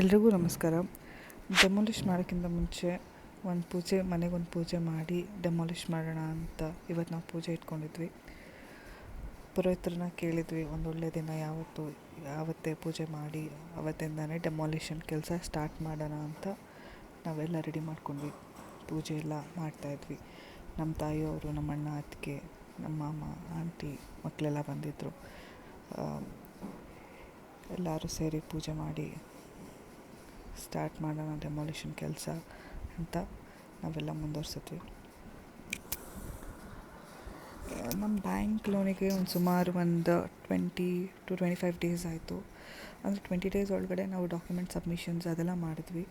ಎಲ್ರಿಗೂ ನಮಸ್ಕಾರ. ಡೆಮಾಲಿಷ್ ಮಾಡೋಕ್ಕಿಂತ ಮುಂಚೆ ಮನೆಗೊಂದು ಪೂಜೆ ಮಾಡಿ ಡೆಮಾಲಿಷ್ ಮಾಡೋಣ ಅಂತ ಇವತ್ತು ನಾವು ಪೂಜೆ ಇಟ್ಕೊಂಡಿದ್ವಿ. ಪುರೋಹಿತರನ್ನ ಕೇಳಿದ್ವಿ, ಒಂದೊಳ್ಳೆ ದಿನ ಯಾವತ್ತೇ ಪೂಜೆ ಮಾಡಿ ಅವತ್ತಿಂದನೇ ಡೆಮಾಲಿಷನ್ ಕೆಲಸ ಸ್ಟಾರ್ಟ್ ಮಾಡೋಣ ಅಂತ ನಾವೆಲ್ಲ ರೆಡಿ ಮಾಡ್ಕೊಂಡ್ವಿ. ಪೂಜೆ ಎಲ್ಲ ಮಾಡ್ತಾಯಿದ್ವಿ. ನಮ್ಮ ತಾಯಿಯವರು, ನಮ್ಮ ಅಣ್ಣ, ಅತ್ತಿಗೆ, ನಮ್ಮ ಮಾಮ, ಆಂಟಿ ಮಕ್ಕಳೆಲ್ಲ ಬಂದಿದ್ದರು. ಎಲ್ಲರೂ ಸೇರಿ ಪೂಜೆ ಮಾಡಿ ಸ್ಟಾರ್ಟ್ ಮಾಡೋಣ ಡೆಮಾಲಿಷನ್ ಕೆಲಸ ಅಂತ ನಾವೆಲ್ಲ ಮುಂದುವರ್ಸಿದ್ವಿ. ನಮ್ಮ ಬ್ಯಾಂಕ್ ಲೋನಿಗೆ ಸುಮಾರು 20-25 ಡೇಸ್ ಆಯಿತು. ಅಂದರೆ 20 ಡೇಸ್ ಒಳಗಡೆ ನಾವು ಡಾಕ್ಯುಮೆಂಟ್ ಸಬ್ಮಿಷನ್ಸ್ ಅದೆಲ್ಲ ಮಾಡಿದ್ವಿ.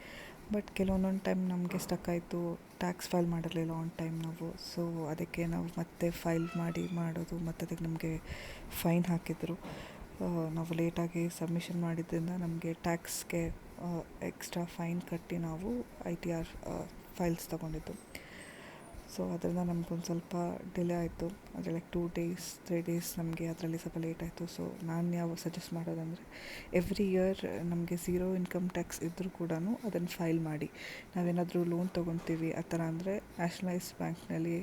ಬಟ್ ಕೆಲವೊಂದೊಂದು ಟೈಮ್ ನಮಗೆ ಸ್ಟಕ್ ಆಯಿತು, ಟ್ಯಾಕ್ಸ್ ಫೈಲ್ ಮಾಡಿರಲಿಲ್ಲ ಆನ್ ಟೈಮ್ ನಾವು. ಸೊ ಅದಕ್ಕೆ ನಾವು ಮತ್ತೆ ಫೈಲ್ ಮಾಡೋದು ಮತ್ತು ಅದಕ್ಕೆ ನಮಗೆ ಫೈನ್ ಹಾಕಿದರು. ನಾವು ಲೇಟಾಗಿ ಸಬ್ಮಿಷನ್ ಮಾಡಿದ್ದರಿಂದ ನಮಗೆ ಟ್ಯಾಕ್ಸ್ಗೆ ಎಕ್ಸ್ಟ್ರಾ ಫೈನ್ ಕಟ್ಟಿ ನಾವು ITR ಫೈಲ್ಸ್ ತೊಗೊಂಡಿದ್ದು. ಸೊ ಅದರಿಂದ ನಮಗೊಂದು ಸ್ವಲ್ಪ ಡಿಲೇ ಆಯಿತು. ಅಂದರೆ 2-3 ಡೇಸ್ ನಮಗೆ ಅದರಲ್ಲಿ ಸ್ವಲ್ಪ ಲೇಟ್ ಆಯಿತು. ಸೊ ನಾನು ಸಜೆಸ್ಟ್ ಮಾಡೋದಂದರೆ ಎವ್ರಿ ಇಯರ್ ನಮಗೆ 0 ಇನ್ಕಮ್ ಟ್ಯಾಕ್ಸ್ ಇದ್ದರೂ ಕೂಡ ಅದನ್ನು ಫೈಲ್ ಮಾಡಿ. ನಾವೇನಾದರೂ ಲೋನ್ ತೊಗೊತೀವಿ ಆ ಥರ ಅಂದರೆ ನ್ಯಾಷನಲೈಸ್ ಬ್ಯಾಂಕ್ನಲ್ಲಿ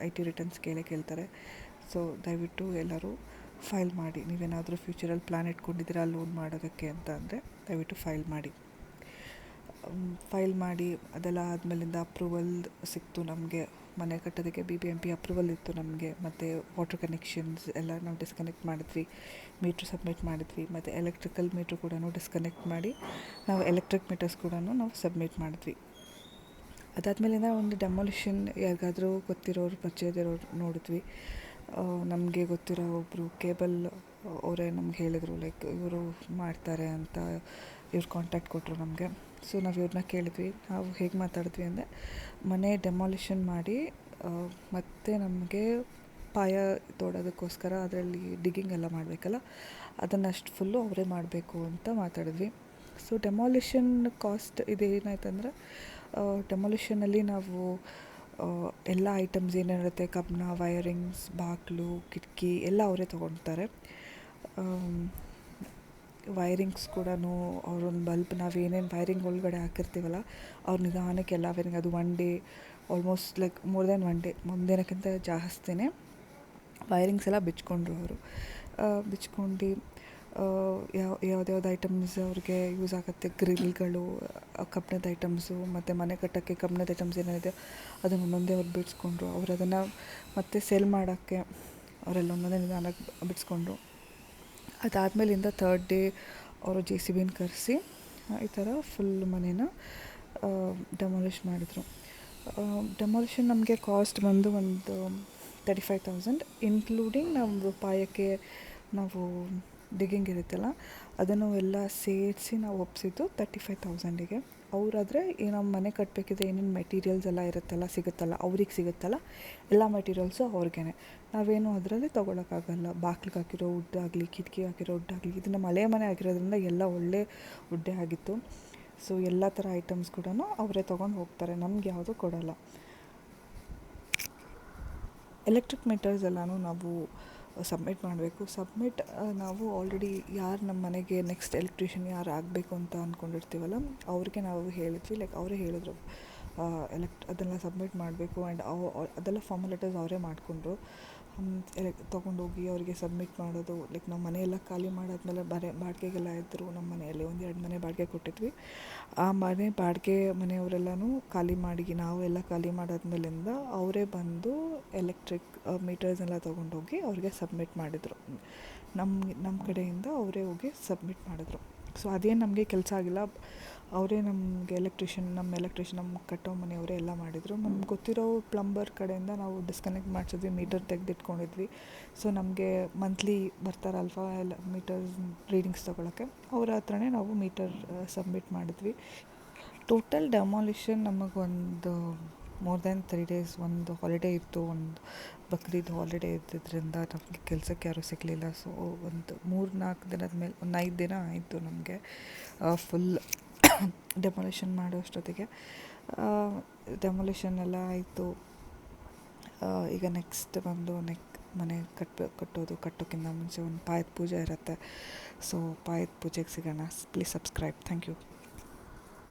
IT ರಿಟರ್ನ್ಸ್ ಕೇಳ್ತಾರೆ. ಸೊ ದಯವಿಟ್ಟು ಎಲ್ಲರೂ ಫೈಲ್ ಮಾಡಿ. ನೀವೇನಾದರೂ ಫ್ಯೂಚರಲ್ಲಿ ಪ್ಲ್ಯಾನ್ ಇಟ್ಕೊಂಡಿದ್ದೀರಾ ಲೋನ್ ಮಾಡೋದಕ್ಕೆ ಅಂತ ಅಂದರೆ ದಯವಿಟ್ಟು ಫೈಲ್ ಮಾಡಿ ಅದೆಲ್ಲ ಆದಮೇಲಿಂದ ಅಪ್ರೂವಲ್ ಸಿಕ್ತು ನಮಗೆ. ಮನೆ ಕಟ್ಟೋದಕ್ಕೆ BBMP ಅಪ್ರೂವಲ್ ಇತ್ತು ನಮಗೆ. ಮತ್ತು ವಾಟರ್ ಕನೆಕ್ಷನ್ಸ್ ಎಲ್ಲ ನಾವು ಡಿಸ್ಕನೆಕ್ಟ್ ಮಾಡಿದ್ವಿ, ಮೀಟ್ರ್ ಸಬ್ಮಿಟ್ ಮಾಡಿದ್ವಿ. ಮತ್ತು ಎಲೆಕ್ಟ್ರಿಕಲ್ ಮೀಟ್ರ್ ಕೂಡ ಡಿಸ್ಕನೆಕ್ಟ್ ಮಾಡಿ ನಾವು ಎಲೆಕ್ಟ್ರಿಕ್ ಮೀಟರ್ಸ್ ಕೂಡ ನಾವು ಸಬ್ಮಿಟ್ ಮಾಡಿದ್ವಿ. ಅದಾದಮೇಲಿಂದ ಒಂದು ಡೆಮಾಲಿಷನ್ ಯಾರಿಗಾದರೂ ಗೊತ್ತಿರೋರು ಪರಿಚಯದಿರೋರು ನೋಡಿದ್ವಿ. ನಮಗೆ ಗೊತ್ತಿರೋ ಒಬ್ಬರು ಕೇಬಲ್ ಅವರೇ ನಮ್ಗೆ ಹೇಳಿದರು, ಲೈಕ್ ಇವರು ಮಾಡ್ತಾರೆ ಅಂತ ಇವ್ರು ಕಾಂಟ್ಯಾಕ್ಟ್ ಕೊಟ್ಟರು ನಮಗೆ. ಸೊ ನಾವು ಇವ್ರನ್ನ ಕೇಳಿದ್ವಿ. ನಾವು ಹೇಗೆ ಮಾತಾಡಿದ್ವಿ ಅಂದರೆ, ಮನೆ ಡೆಮಾಲಿಷನ್ ಮಾಡಿ ಮತ್ತು ನಮಗೆ ಪಾಯ ತೋಡೋದಕ್ಕೋಸ್ಕರ ಅದರಲ್ಲಿ ಡಿಗ್ಗಿಂಗ್ ಎಲ್ಲ ಮಾಡಬೇಕಲ್ಲ, ಅದನ್ನಷ್ಟು ಫುಲ್ಲು ಅವರೇ ಮಾಡಬೇಕು ಅಂತ ಮಾತಾಡಿದ್ವಿ. ಸೊ ಡೆಮಾಲಿಷನ್ ಕಾಸ್ಟ್ ಇದೇನಾಯ್ತಂದರೆ, ಡೆಮಾಲಿಷನಲ್ಲಿ ನಾವು ಎಲ್ಲ ಐಟಮ್ಸ್ ಏನೇನಿರುತ್ತೆ, ಕಬ್ಬಿಣ, ವೈರಿಂಗ್ಸ್, ಬಾಗಿಲು, ಕಿಟಕಿ ಎಲ್ಲ ಅವರೇ ತೊಗೊಳ್ತಾರೆ. ವೈರಿಂಗ್ಸ್ ಕೂಡ ಅವರೊಂದು ಬಲ್ಬ್ ನಾವೇನೇನು ವೈರಿಂಗ್ ಒಳಗಡೆ ಹಾಕಿರ್ತೀವಲ್ಲ, ಅವ್ರು ನಿಧಾನಕ್ಕೆ ಎಲ್ಲ ವೈರಿಂಗ್ ಅದು 1 day almost like more than 1 day, ಒಂದಿನಕ್ಕಿಂತ ಜಾಸ್ತಿನೇ ವೈರಿಂಗ್ಸ್ ಎಲ್ಲ ಬಿಚ್ಕೊಂಡ್ರು ಅವರು. ಬಿಚ್ಕೊಂಡು ಯಾವ್ದ್ಯಾವ್ದು ಐಟಮ್ಸ್ ಅವ್ರಿಗೆ ಯೂಸ್ ಆಗುತ್ತೆ, ಗ್ರಿಲ್ಗಳು, ಕಬ್ಬಿಣದ ಐಟಮ್ಸು ಮತ್ತು ಮನೆ ಕಟ್ಟೋಕ್ಕೆ ಕಬ್ಬಿಣದ ಐಟಮ್ಸ್ ಏನಿದೆ ಅದನ್ನು ಒಂದೊಂದೇ ಅವ್ರು ಬಿಡಿಸ್ಕೊಂಡ್ರು. ಅವ್ರು ಅದನ್ನು ಮತ್ತೆ ಸೆಲ್ ಮಾಡೋಕ್ಕೆ ಅವರೆಲ್ಲ ಒಂದೊಂದೇ ನಿಧಾನಕ್ಕೆ ಬಿಡಿಸ್ಕೊಂಡ್ರು. ಅದಾದಮೇಲಿಂದ 3rd ಡೇ ಅವರು JCBನ ಕರೆಸಿ ಈ ಥರ ಫುಲ್ ಮನೇನ ಡೆಮಾಲಿಷ್ ಮಾಡಿದರು. ಡೆಮಾಲಿಷನ್ ನಮಗೆ ಕಾಸ್ಟ್ ಬಂದು ಒಂದು 35,000, ಇನ್ಕ್ಲೂಡಿಂಗ್ ನಾವು ಪಾಯಕ್ಕೆ ನಾವು ಡಿಗ್ಗಿಂಗ್ ಇರುತ್ತಲ್ಲ ಅದನ್ನು ಎಲ್ಲ ಸೇರಿಸಿ ನಾವು ಒಪ್ಪಿಸಿದ್ದು 35,000ಗೆ. ಅವರಾದರೆ ನಮ್ಮ ಮನೆ ಕಟ್ಟಬೇಕಿದ್ರೆ ಏನೇನು ಮೆಟೀರಿಯಲ್ಸ್ ಎಲ್ಲ ಸಿಗುತ್ತಲ್ಲ ಅವ್ರಿಗೆ ಸಿಗುತ್ತಲ್ಲ, ಎಲ್ಲ ಮೆಟೀರಿಯಲ್ಸು ಅವ್ರಿಗೇ. ನಾವೇನು ಅದರಲ್ಲಿ ತೊಗೊಳಕ್ಕಾಗಲ್ಲ. ಬಾಗಿಲಿಗೆ ಹಾಕಿರೋ ವುಡ್ ಆಗಲಿ, ಕಿಟಕಿಗೆ ಹಾಕಿರೋ ವುಡ್ ಆಗಲಿ, ಇದು ನಮ್ಮ ಹಳೆ ಮನೆ ಆಗಿರೋದ್ರಿಂದ ಎಲ್ಲ ಒಳ್ಳೆ ವುಡ್ಡೇ ಆಗಿತ್ತು. ಸೊ ಎಲ್ಲ ಥರ ಐಟಮ್ಸ್ ಕೂಡ ಅವರೇ ತೊಗೊಂಡು ಹೋಗ್ತಾರೆ, ನಮ್ಗೆ ಯಾವುದೂ ಕೊಡೋಲ್ಲ. ಎಲೆಕ್ಟ್ರಿಕ್ ಮೀಟರ್ಸ್ ಎಲ್ಲನೂ ನಾವು ಸಬ್ಮಿಟ್ ಮಾಡಬೇಕು. ನಾವು ಆಲ್ರೆಡಿ ಯಾರು ನಮ್ಮ ಮನೆಗೆ ನೆಕ್ಸ್ಟ್ ಎಲೆಕ್ಟ್ರಿಷಿಯನ್ ಯಾರು ಆಗಬೇಕು ಅಂತ ಅಂದ್ಕೊಂಡಿರ್ತೀವಲ್ಲ ಅವ್ರಿಗೆ ನಾವು ಹೇಳಿದ್ವಿ. ಲೈಕ್ ಅವರೇ ಹೇಳಿದ್ರು ಅದೆಲ್ಲ ಸಬ್ಮಿಟ್ ಮಾಡಬೇಕು. ಆ್ಯಂಡ್ ಅದೆಲ್ಲ ಫಾರ್ಮಾಲಿಟೀಸ್ ಅವರೇ ಮಾಡಿಕೊಂಡ್ರು. ತೊಗೊಂಡೋಗಿ ಅವರಿಗೆ ಸಬ್ಮಿಟ್ ಮಾಡೋದು. ಲೈಕ್ ನಮ್ಮ ಮನೆಯೆಲ್ಲ ಖಾಲಿ ಮಾಡಾದ್ಮೇಲೆ ಬಾಡಿಗೆಗೆಲ್ಲ ಇದ್ದರು ನಮ್ಮ ಮನೆಯಲ್ಲಿ. 1-2 ಮನೆ ಬಾಡಿಗೆ ಕೊಟ್ಟಿದ್ವಿ. ಆ ಮನೆಯವರೆಲ್ಲನೂ ಖಾಲಿ ಮಾಡಿ, ನಾವೆಲ್ಲ ಖಾಲಿ ಮಾಡಾದ್ಮೇಲಿಂದ ಅವರೇ ಬಂದು ಎಲೆಕ್ಟ್ರಿಕ್ ಮೀಟರ್ಸ್ನೆಲ್ಲ ತೊಗೊಂಡೋಗಿ ಅವ್ರಿಗೆ ಸಬ್ಮಿಟ್ ಮಾಡಿದರು. ನಮ್ಮ ಕಡೆಯಿಂದ ಅವರೇ ಹೋಗಿ ಸಬ್ಮಿಟ್ ಮಾಡಿದ್ರು. ಸೊ ಅದೇನು ನಮಗೆ ಕೆಲಸ ಆಗಿಲ್ಲ. ಅವರೇ ನಮಗೆ ನಮ್ಮ ಕಟ್ಟೋ ಮನೆಯವರೇ ಎಲ್ಲ ಮಾಡಿದರು. ನಮ್ಗೆ ಗೊತ್ತಿರೋ ಪ್ಲಂಬರ್ ಕಡೆಯಿಂದ ನಾವು ಡಿಸ್ಕನೆಕ್ಟ್ ಮಾಡಿಸಿದ್ವಿ, ಮೀಟರ್ ತೆಗೆದಿಟ್ಕೊಂಡಿದ್ವಿ. ಸೊ ನಮಗೆ ಮಂತ್ಲಿ ಬರ್ತಾರಲ್ವ ಎಲ್ಲ ಮೀಟರ್ಸ್ ರೀಡಿಂಗ್ಸ್ ತೊಗೊಳಕ್ಕೆ, ಅವ್ರ ಹತ್ರನೇ ನಾವು ಮೀಟರ್ ಸಬ್ಮಿಟ್ ಮಾಡಿದ್ವಿ. ಟೋಟಲ್ ಡೆಮಾಲಿಷನ್ ನಮಗೊಂದು ಮೋರ್ ದೆನ್ 3 ಡೇಸ್. ಒಂದು ಹಾಲಿಡೇ ಇತ್ತು, ಒಂದು ಬಕ್ರೀದ್ ಹಾಲಿಡೇ ಇದ್ದಿದ್ದರಿಂದ ನಮಗೆ ಕೆಲಸಕ್ಕೆ ಯಾರೂ ಸಿಗಲಿಲ್ಲ. ಸೊ ಒಂದು 3-4 ದಿನದ ಮೇಲೆ ಒಂದು 5 ದಿನ ಆಯಿತು ನಮಗೆ ಫುಲ್ ಡೆಮಾಲಿಷನ್ ಮಾಡೋ ಅಷ್ಟೊತ್ತಿಗೆ. ಡೆಮಾಲಿಷನ್ ಎಲ್ಲ ಆಯಿತು. ಈಗ ನೆಕ್ಸ್ಟ್ ಬಂದು ಮನೆ ಕಟ್ಟೋಕ್ಕಿಂತ ಮುಂಚೆ ಒಂದು ಪಾಯದ ಪೂಜೆ ಇರುತ್ತೆ. ಸೊ ಪಾಯದ ಪೂಜೆಗೆ ಸಿಗೋಣ. Please subscribe. Thank you.